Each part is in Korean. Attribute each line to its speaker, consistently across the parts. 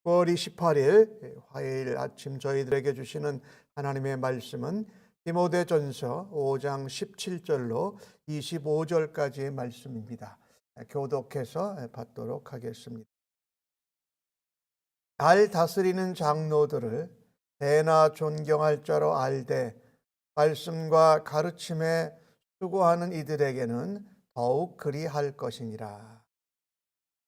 Speaker 1: 9월 28일 화요일 아침 저희들에게 주시는 하나님의 말씀은 디모데전서 5장 17절로 25절까지의 말씀입니다. 교독해서 받도록 하겠습니다. 잘 다스리는 장로들을 대나 존경할 자로 알되 말씀과 가르침에 수고하는 이들에게는 더욱 그리할 것이니라.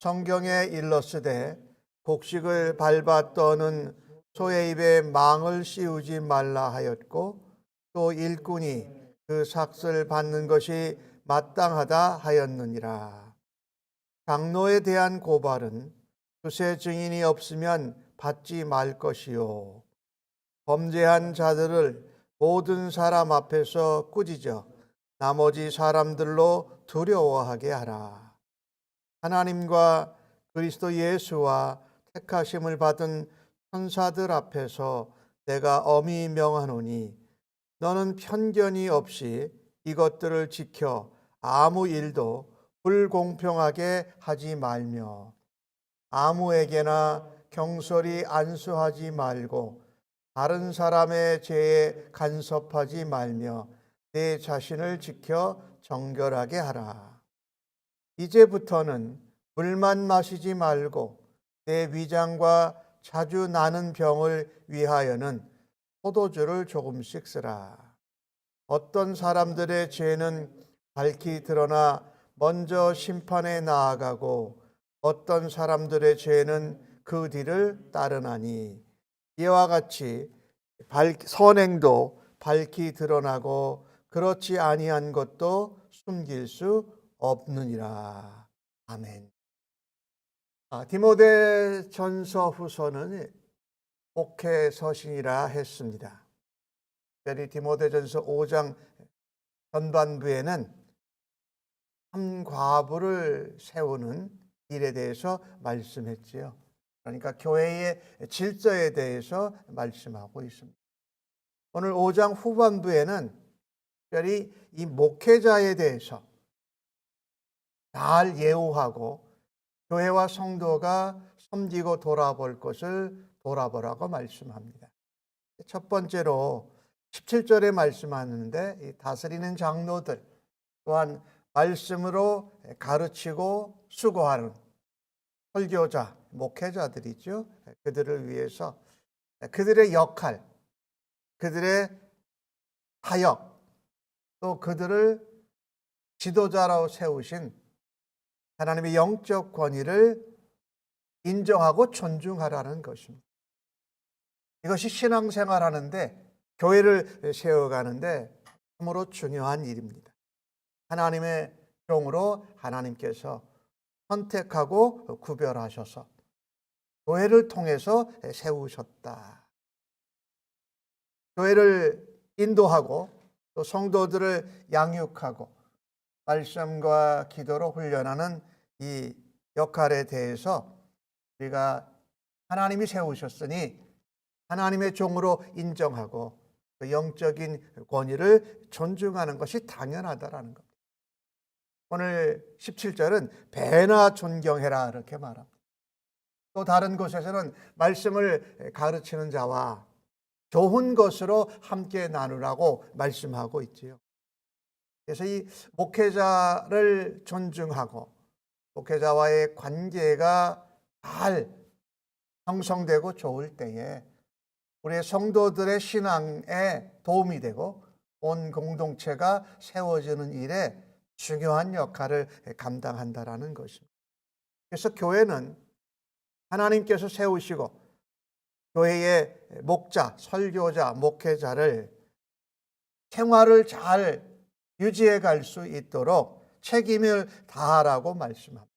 Speaker 1: 성경에 일렀으되 곡식을 밟아 떠는 소의 입에 망을 씌우지 말라 하였고, 또 일꾼이 그 삭을 받는 것이 마땅하다 하였느니라. 장로에 대한 고발은 두세 증인이 없으면 받지 말 것이요, 범죄한 자들을 모든 사람 앞에서 꾸짖어 나머지 사람들로 두려워하게 하라. 하나님과 그리스도 예수와 택하심을 받은 천사들 앞에서 내가 엄히 명하노니, 너는 편견이 없이 이것들을 지켜 아무 일도 불공평하게 하지 말며 아무에게나 경솔히 안수하지 말고 다른 사람의 죄에 간섭하지 말며 내 자신을 지켜 정결하게 하라. 이제부터는 물만 마시지 말고 내 위장과 자주 나는 병을 위하여는 포도주를 조금씩 쓰라. 어떤 사람들의 죄는 밝히 드러나 먼저 심판에 나아가고 어떤 사람들의 죄는 그 뒤를 따르나니, 이와 같이 선행도 밝히 드러나고 그렇지 아니한 것도 숨길 수 없느니라. 아멘. 디모데전서 후서는 목회 서신이라 했습니다. 특별히 디모데전서 5장 전반부에는 한 과부를 세우는 일에 대해서 말씀했지요. 그러니까 교회의 질서에 대해서 말씀하고 있습니다. 오늘 5장 후반부에는 특별히 이 목회자에 대해서 잘 예우하고 교회와 성도가 섬기고 돌아볼 것을 돌아보라고 말씀합니다. 첫 번째로 17절에 말씀하는데, 이 다스리는 장로들 또한 말씀으로 가르치고 수고하는 설교자, 목회자들이죠. 그들을 위해서 그들의 역할, 그들의 사역, 또 그들을 지도자로 세우신 하나님의 영적 권위를 인정하고 존중하라는 것입니다. 이것이 신앙생활하는데, 교회를 세워가는데 참으로 중요한 일입니다. 하나님의 종으로 하나님께서 선택하고 구별하셔서 교회를 통해서 세우셨다. 교회를 인도하고 또 성도들을 양육하고 말씀과 기도로 훈련하는 이 역할에 대해서 우리가 하나님이 세우셨으니 하나님의 종으로 인정하고 그 영적인 권위를 존중하는 것이 당연하다라는 겁니다. 오늘 17절은 배나 존경해라 이렇게 말합니다. 또 다른 곳에서는 말씀을 가르치는 자와 좋은 것으로 함께 나누라고 말씀하고 있지요. 그래서 이 목회자를 존중하고 목회자와의 관계가 잘 형성되고 좋을 때에 우리의 성도들의 신앙에 도움이 되고 온 공동체가 세워지는 일에 중요한 역할을 감당한다라는 것입니다. 그래서 교회는 하나님께서 세우시고 교회의 목자, 설교자, 목회자를 생활을 잘 유지해 갈 수 있도록 책임을 다하라고 말씀합니다.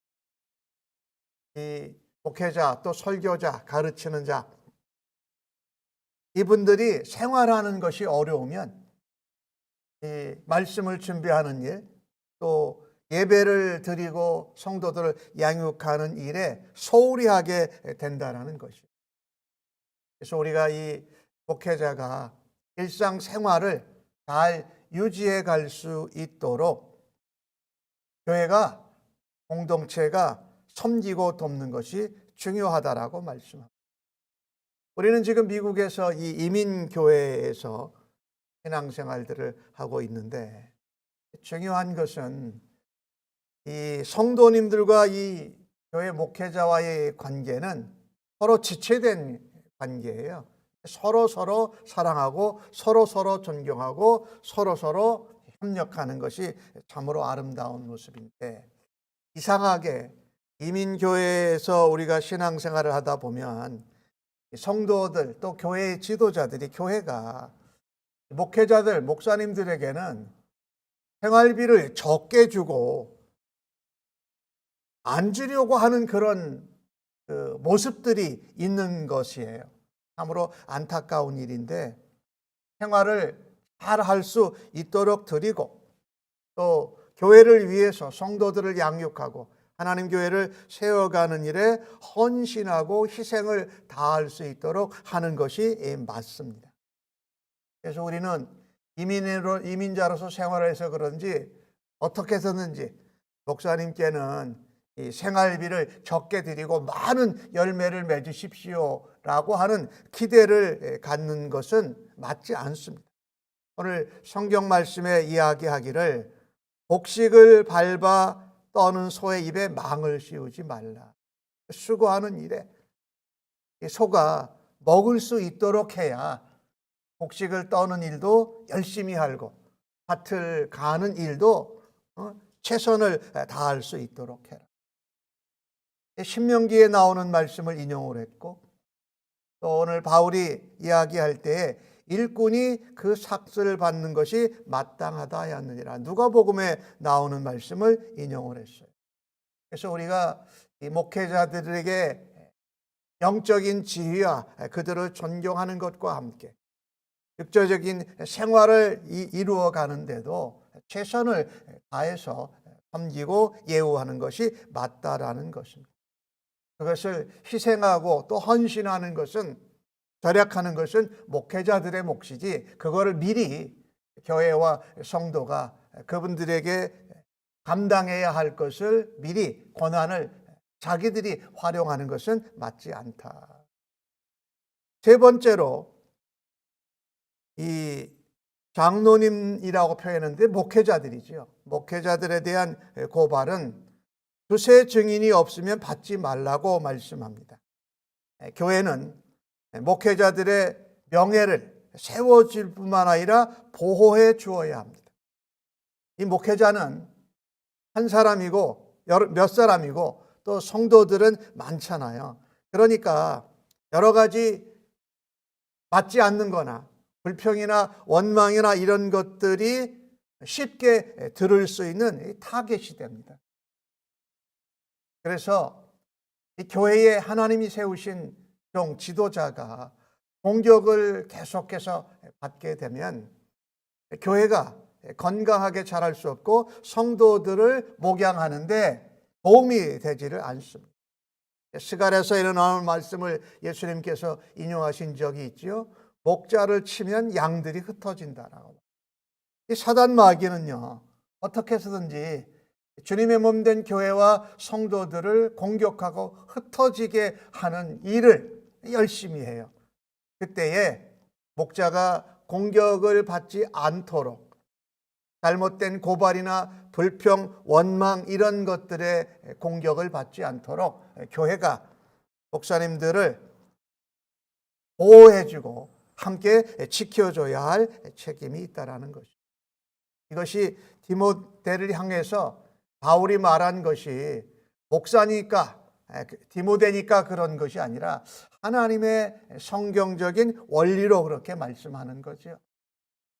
Speaker 1: 이 목회자 또 설교자, 가르치는 자, 이분들이 생활하는 것이 어려우면 이 말씀을 준비하는 일, 또 예배를 드리고 성도들을 양육하는 일에 소홀히 하게 된다는 것입니다. 그래서 우리가 이 목회자가 일상생활을 잘 유지해 갈 수 있도록 교회가, 공동체가 섬기고 돕는 것이 중요하다라고 말씀합니다. 우리는 지금 미국에서 이 이민교회에서 신앙생활들을 하고 있는데, 중요한 것은 이 성도님들과 이 교회 목회자와의 관계는 서로 지체된 관계예요. 서로 사랑하고 서로 존경하고 서로 협력하는 것이 참으로 아름다운 모습인데, 이상하게 이민교회에서 우리가 신앙생활을 하다 보면 성도들 또 교회의 지도자들이, 교회가 목회자들, 목사님들에게는 생활비를 적게 주고 안 주려고 하는 그런 모습들이 있는 것이에요. 참으로 안타까운 일인데, 생활을 잘 할 수 있도록 드리고 또 교회를 위해서 성도들을 양육하고 하나님 교회를 세워가는 일에 헌신하고 희생을 다할 수 있도록 하는 것이 맞습니다. 그래서 우리는 이민자로서 생활을 해서 그런지 어떻게 해서든지 목사님께는 이 생활비를 적게 드리고 많은 열매를 맺으십시오라고 하는 기대를 갖는 것은 맞지 않습니다. 오늘 성경 말씀에 이야기하기를 곡식을 밟아 떠는 소의 입에 망을 씌우지 말라. 수고하는 일에 소가 먹을 수 있도록 해야 곡식을 떠는 일도 열심히 하고 밭을 가는 일도 최선을 다할 수 있도록 해라. 신명기에 나오는 말씀을 인용을 했고, 또 오늘 바울이 이야기할 때에 일꾼이 그 삭슬을 받는 것이 마땅하다 하였느니라. 누가복음에 나오는 말씀을 인용을 했어요. 그래서 우리가 이 목회자들에게 영적인 지위와 그들을 존경하는 것과 함께 육체적인 생활을 이루어 가는데도 최선을 다해서 섬기고 예우하는 것이 맞다라는 것입니다. 그것을 희생하고 또 헌신하는 것은, 절약하는 것은 목회자들의 몫이지, 그거를 미리 교회와 성도가 그분들에게 감당해야 할 것을 미리 권한을 자기들이 활용하는 것은 맞지 않다. 세 번째로, 이 장로님이라고 표현했는데 목회자들이죠. 목회자들에 대한 고발은 두세 증인이 없으면 받지 말라고 말씀합니다. 교회는 목회자들의 명예를 세워줄 뿐만 아니라 보호해 주어야 합니다. 이 목회자는 한 사람이고 몇 사람이고 또 성도들은 많잖아요. 그러니까 여러 가지 맞지 않는 거나 불평이나 원망이나 이런 것들이 쉽게 들을 수 있는 타겟이 됩니다. 그래서 이 교회에 하나님이 세우신 종 지도자가 공격을 계속해서 받게 되면 교회가 건강하게 자랄 수 없고 성도들을 목양하는데 도움이 되지를 않습니다. 스갈에서 일어나는 말씀을 예수님께서 인용하신 적이 있죠. 목자를 치면 양들이 흩어진다라고. 이 사단 마귀는요, 어떻게 해서든지 주님의 몸된 교회와 성도들을 공격하고 흩어지게 하는 일을 열심히 해요. 그때에 목자가 공격을 받지 않도록 잘못된 고발이나 불평, 원망 이런 것들에 공격을 받지 않도록 교회가 목사님들을 보호해주고 함께 지켜줘야 할 책임이 있다라는 것입니다. 이것이 디모데를 향해서 바울이 말한 것이 목사니까, 디모데니까 그런 것이 아니라 하나님의 성경적인 원리로 그렇게 말씀하는 거죠.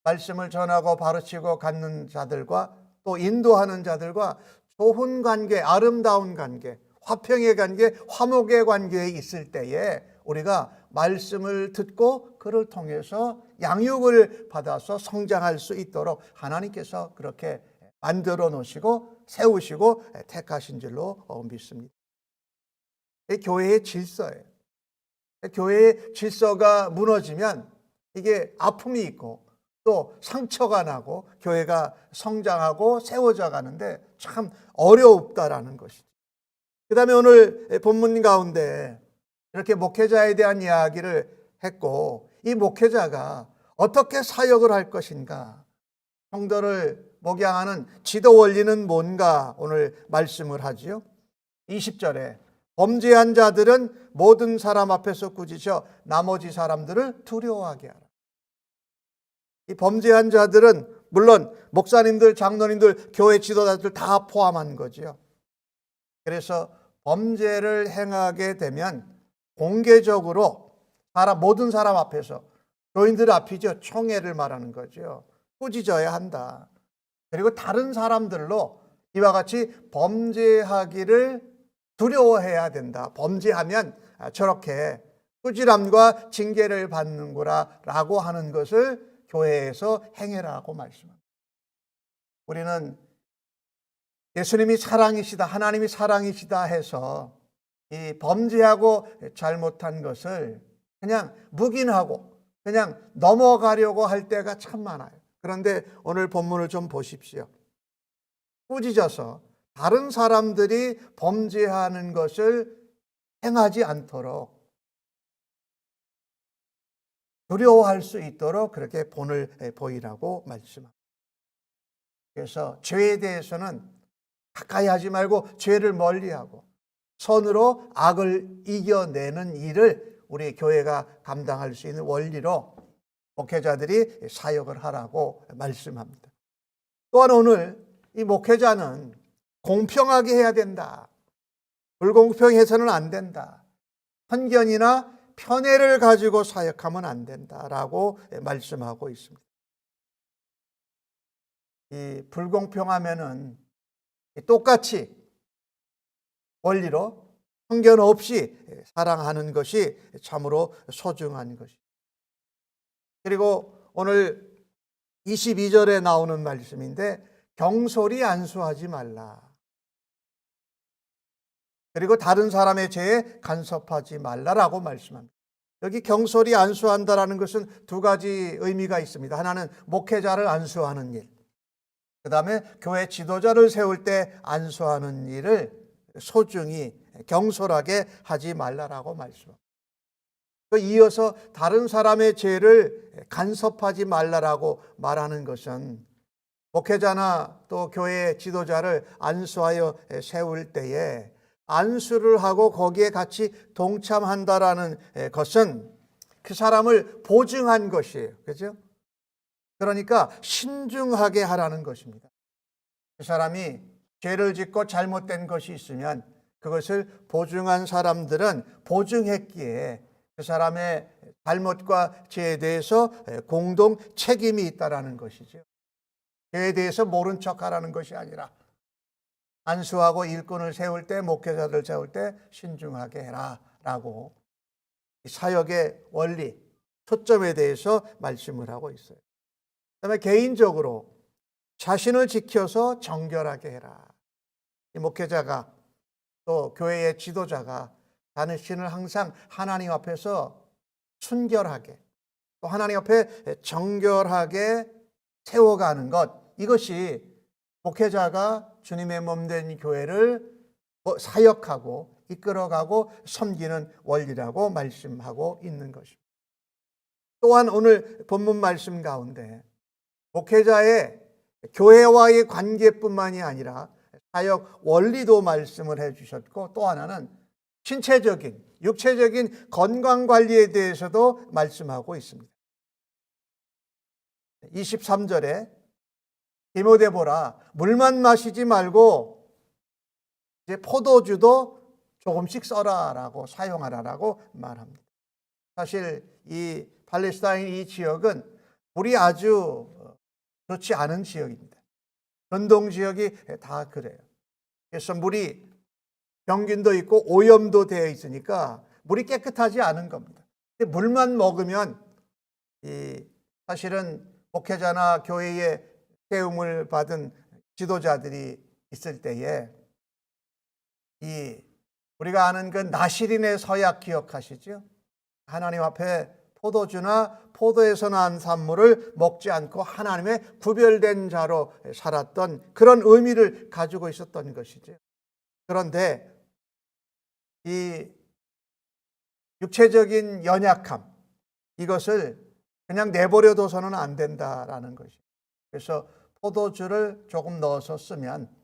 Speaker 1: 말씀을 전하고 가르치고 갖는 자들과 또 인도하는 자들과 좋은 관계, 아름다운 관계, 화평의 관계, 화목의 관계에 있을 때에 우리가 말씀을 듣고 그를 통해서 양육을 받아서 성장할 수 있도록 하나님께서 그렇게 만들어 놓으시고 세우시고 택하신 줄로 믿습니다. 교회의 질서예요. 교회의 질서가 무너지면 이게 아픔이 있고 또 상처가 나고 교회가 성장하고 세워져 가는데 참 어렵다라는 것이죠. 그 다음에 오늘 본문 가운데 이렇게 목회자에 대한 이야기를 했고, 이 목회자가 어떻게 사역을 할 것인가, 성도를 목양하는 지도 원리는 뭔가 오늘 말씀을 하지요. 20절에 범죄한 자들은 모든 사람 앞에서 꾸짖어 나머지 사람들을 두려워하게 하라. 이 범죄한 자들은 물론 목사님들, 장로님들, 교회 지도자들 다 포함한 거지요. 그래서 범죄를 행하게 되면 공개적으로 모든 사람 앞에서, 교인들 앞이죠, 총회를 말하는 거죠, 꾸짖어야 한다. 그리고 다른 사람들로 이와 같이 범죄하기를 두려워해야 된다. 범죄하면 저렇게 꾸지람과 징계를 받는구나 라고 하는 것을 교회에서 행해라고 말씀합니다. 우리는 예수님이 사랑이시다, 하나님이 사랑이시다 해서 이 범죄하고 잘못한 것을 그냥 묵인하고 그냥 넘어가려고 할 때가 참 많아요. 그런데 오늘 본문을 좀 보십시오. 꾸짖어서 다른 사람들이 범죄하는 것을 행하지 않도록 두려워할 수 있도록 그렇게 본을 보이라고 말씀합니다. 그래서 죄에 대해서는 가까이 하지 말고 죄를 멀리하고 선으로 악을 이겨내는 일을 우리 교회가 감당할 수 있는 원리로 목회자들이 사역을 하라고 말씀합니다. 또한 오늘 이 목회자는 공평하게 해야 된다. 불공평해서는 안 된다. 편견이나 편애를 가지고 사역하면 안 된다라고 말씀하고 있습니다. 이 불공평하면은 똑같이 원리로 편견 없이 사랑하는 것이 참으로 소중한 것입니다. 그리고 오늘 22절에 나오는 말씀인데 경솔히 안수하지 말라. 그리고 다른 사람의 죄에 간섭하지 말라라고 말씀합니다. 여기 경솔히 안수한다라는 것은 두 가지 의미가 있습니다. 하나는 목회자를 안수하는 일, 그 다음에 교회 지도자를 세울 때 안수하는 일을 소중히 경솔하게 하지 말라라고 말씀합니다. 이어서 다른 사람의 죄를 간섭하지 말라라고 말하는 것은 목회자나 또 교회 지도자를 안수하여 세울 때에 안수를 하고 거기에 같이 동참한다라는 것은 그 사람을 보증한 것이에요. 그렇죠? 그러니까 신중하게 하라는 것입니다. 그 사람이 죄를 짓고 잘못된 것이 있으면 그것을 보증한 사람들은 보증했기에 그 사람의 잘못과 죄에 대해서 공동 책임이 있다라는 것이죠. 죄에 대해서 모른 척하라는 것이 아니라 안수하고 일꾼을 세울 때, 목회자들 세울 때 신중하게 해라라고 사역의 원리, 초점에 대해서 말씀을 하고 있어요. 그다음에 개인적으로 자신을 지켜서 정결하게 해라. 이 목회자가 또 교회의 지도자가 자신을 항상 하나님 앞에서 순결하게 또 하나님 앞에 정결하게 세워가는 것, 이것이 목회자가 주님의 몸된 교회를 사역하고 이끌어가고 섬기는 원리라고 말씀하고 있는 것입니다. 또한 오늘 본문 말씀 가운데 목회자의 교회와의 관계뿐만이 아니라 사역 원리도 말씀을 해주셨고, 또 하나는 신체적인, 육체적인 건강관리에 대해서도 말씀하고 있습니다. 23절에 디모데 보라, 물만 마시지 말고 이제 포도주도 조금씩 써라라고, 사용하라라고 말합니다. 사실 이 팔레스타인 이 지역은 물이 아주 좋지 않은 지역입니다. 전동 지역이 다 그래요. 그래서 물이 병균도 있고 오염도 되어 있으니까 물이 깨끗하지 않은 겁니다. 물만 먹으면 사실은 목회자나 교회의 세움을 받은 지도자들이 있을 때에 우리가 아는 그 나시린의 서약 기억하시죠? 하나님 앞에 포도주나 포도에서 난 산물을 먹지 않고 하나님의 구별된 자로 살았던 그런 의미를 가지고 있었던 것이죠. 그런데 이 육체적인 연약함, 이것을 그냥 내버려둬서는 안 된다라는 것이에요. 그래서 포도주를 조금 넣어서 쓰면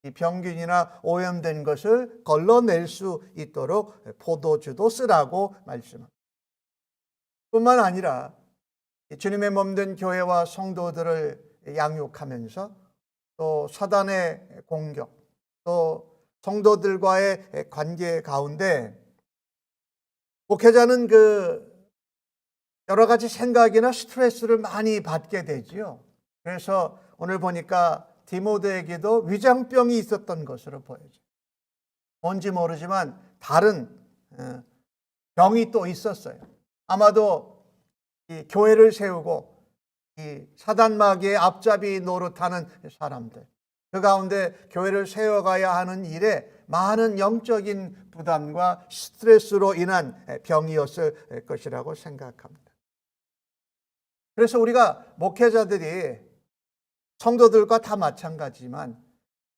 Speaker 1: 이 병균이나 오염된 것을 걸러낼 수 있도록 포도주도 쓰라고 말씀합니다. 뿐만 아니라 주님의 몸된 교회와 성도들을 양육하면서 또 사단의 공격, 또 성도들과의 관계 가운데 목회자는 여러 가지 생각이나 스트레스를 많이 받게 되지요. 그래서 오늘 보니까 디모데에게도 위장병이 있었던 것으로 보여져요. 뭔지 모르지만 다른 병이 또 있었어요. 아마도 이 교회를 세우고 이 사단마귀의 앞잡이 노릇하는 사람들, 그 가운데 교회를 세워가야 하는 일에 많은 영적인 부담과 스트레스로 인한 병이었을 것이라고 생각합니다. 그래서 우리가 목회자들이 성도들과 다 마찬가지지만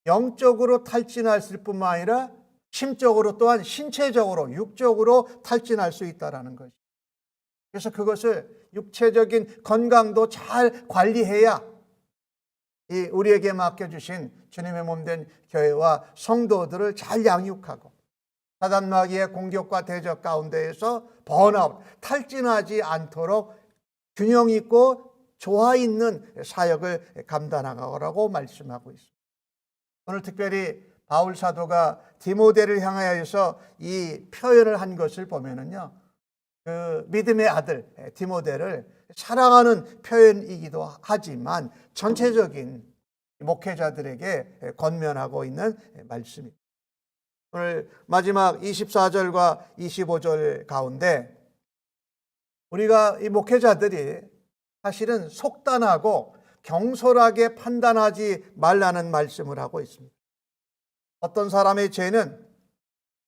Speaker 1: 영적으로 탈진했을 뿐만 아니라 심적으로 또한 신체적으로 육적으로 탈진할 수 있다는 것이죠. 그래서 그것을 육체적인 건강도 잘 관리해야 이 우리에게 맡겨주신 주님의 몸된 교회와 성도들을 잘 양육하고 사단마귀의 공격과 대적 가운데에서 번아웃, 탈진하지 않도록 균형 있고 조화 있는 사역을 감당하라고 말씀하고 있습니다. 오늘 특별히 바울 사도가 디모데를 향하여서 이 표현을 한 것을 보면은요, 그 믿음의 아들 디모데를 사랑하는 표현이기도 하지만 전체적인 목회자들에게 권면하고 있는 말씀입니다. 오늘 마지막 24절과 25절 가운데 우리가 이 목회자들이 사실은 속단하고 경솔하게 판단하지 말라는 말씀을 하고 있습니다. 어떤 사람의 죄는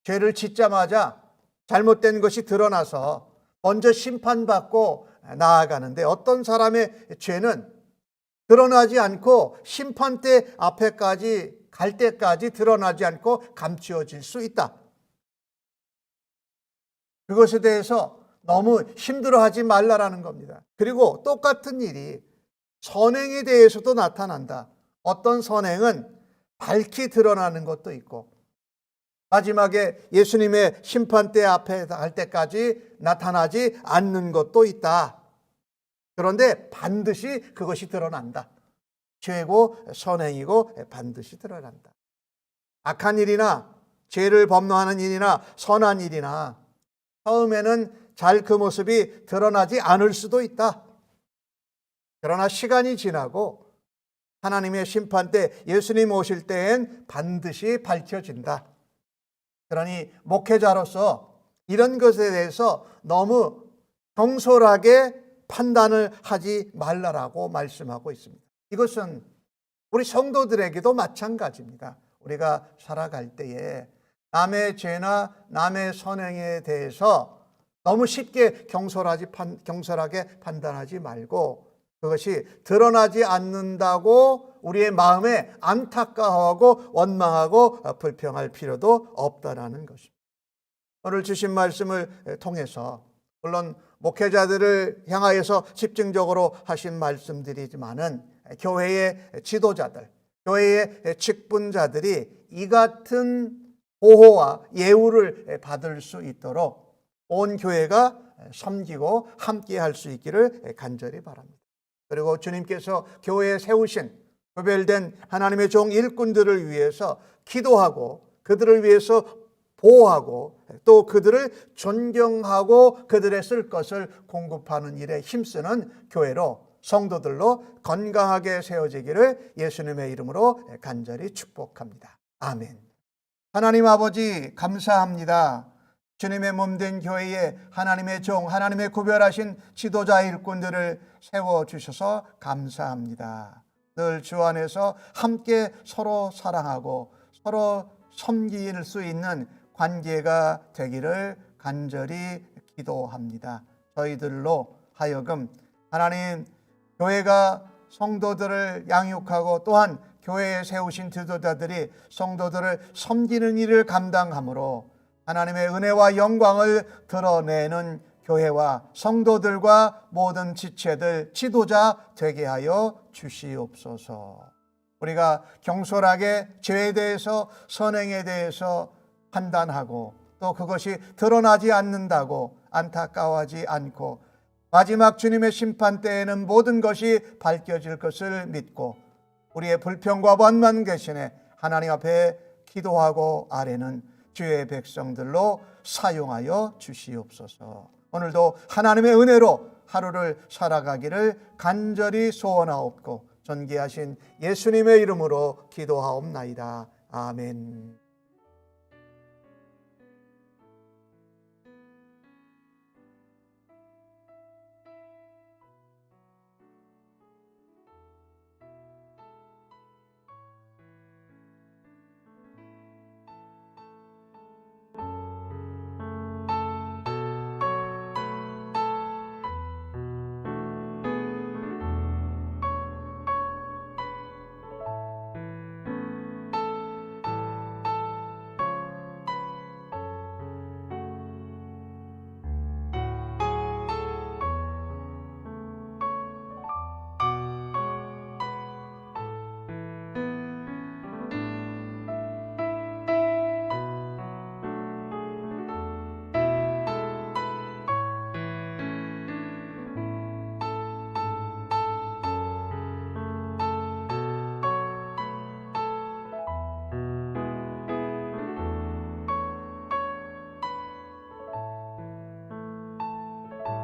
Speaker 1: 죄를 짓자마자 잘못된 것이 드러나서 먼저 심판받고 나아가는데 어떤 사람의 죄는 드러나지 않고 심판대 앞에까지 갈 때까지 드러나지 않고 감추어질 수 있다. 그것에 대해서 너무 힘들어하지 말라라는 겁니다. 그리고 똑같은 일이 선행에 대해서도 나타난다. 어떤 선행은 밝히 드러나는 것도 있고 마지막에 예수님의 심판대 앞에 갈 때까지 나타나지 않는 것도 있다. 그런데 반드시 그것이 드러난다. 죄고 선행이고 반드시 드러난다. 악한 일이나 죄를 범하는 일이나 선한 일이나 처음에는 잘 그 모습이 드러나지 않을 수도 있다. 그러나 시간이 지나고 하나님의 심판 때 예수님 오실 때엔 반드시 밝혀진다. 그러니 목회자로서 이런 것에 대해서 너무 경솔하게 판단을 하지 말라라고 말씀하고 있습니다. 이것은 우리 성도들에게도 마찬가지입니다. 우리가 살아갈 때에 남의 죄나 남의 선행에 대해서 너무 쉽게 경솔하게 판단하지 말고 그것이 드러나지 않는다고 우리의 마음에 안타까워하고 원망하고 불평할 필요도 없다라는 것입니다. 오늘 주신 말씀을 통해서 물론 목회자들을 향하여서 집중적으로 하신 말씀들이지만은 교회의 지도자들, 교회의 직분자들이 이 같은 보호와 예우를 받을 수 있도록 온 교회가 섬기고 함께 할 수 있기를 간절히 바랍니다. 그리고 주님께서 교회에 세우신 구별된 하나님의 종 일꾼들을 위해서 기도하고 그들을 위해서 보호하고 또 그들을 존경하고 그들의 쓸 것을 공급하는 일에 힘쓰는 교회로 성도들로 건강하게 세워지기를 예수님의 이름으로 간절히 축복합니다. 아멘. 하나님 아버지 감사합니다. 주님의 몸된 교회에 하나님의 종, 하나님의 구별하신 지도자 일꾼들을 세워주셔서 감사합니다. 늘 주 안에서 함께 서로 사랑하고 서로 섬길 수 있는 관계가 되기를 간절히 기도합니다. 저희들로 하여금 하나님 교회가 성도들을 양육하고 또한 교회에 세우신 지도자들이 성도들을 섬기는 일을 감당함으로 하나님의 은혜와 영광을 드러내는 교회와 성도들과 모든 지체들 지도자 되게 하여 주시옵소서. 우리가 경솔하게 죄에 대해서 선행에 대해서 판단하고 또 그것이 드러나지 않는다고 안타까워하지 않고 마지막 주님의 심판 때에는 모든 것이 밝혀질 것을 믿고 우리의 불평과 원만 계신에 하나님 앞에 기도하고 아뢰는 주의 백성들로 사용하여 주시옵소서. 오늘도 하나님의 은혜로 하루를 살아가기를 간절히 소원하옵고 존귀하신 예수님의 이름으로 기도하옵나이다. 아멘.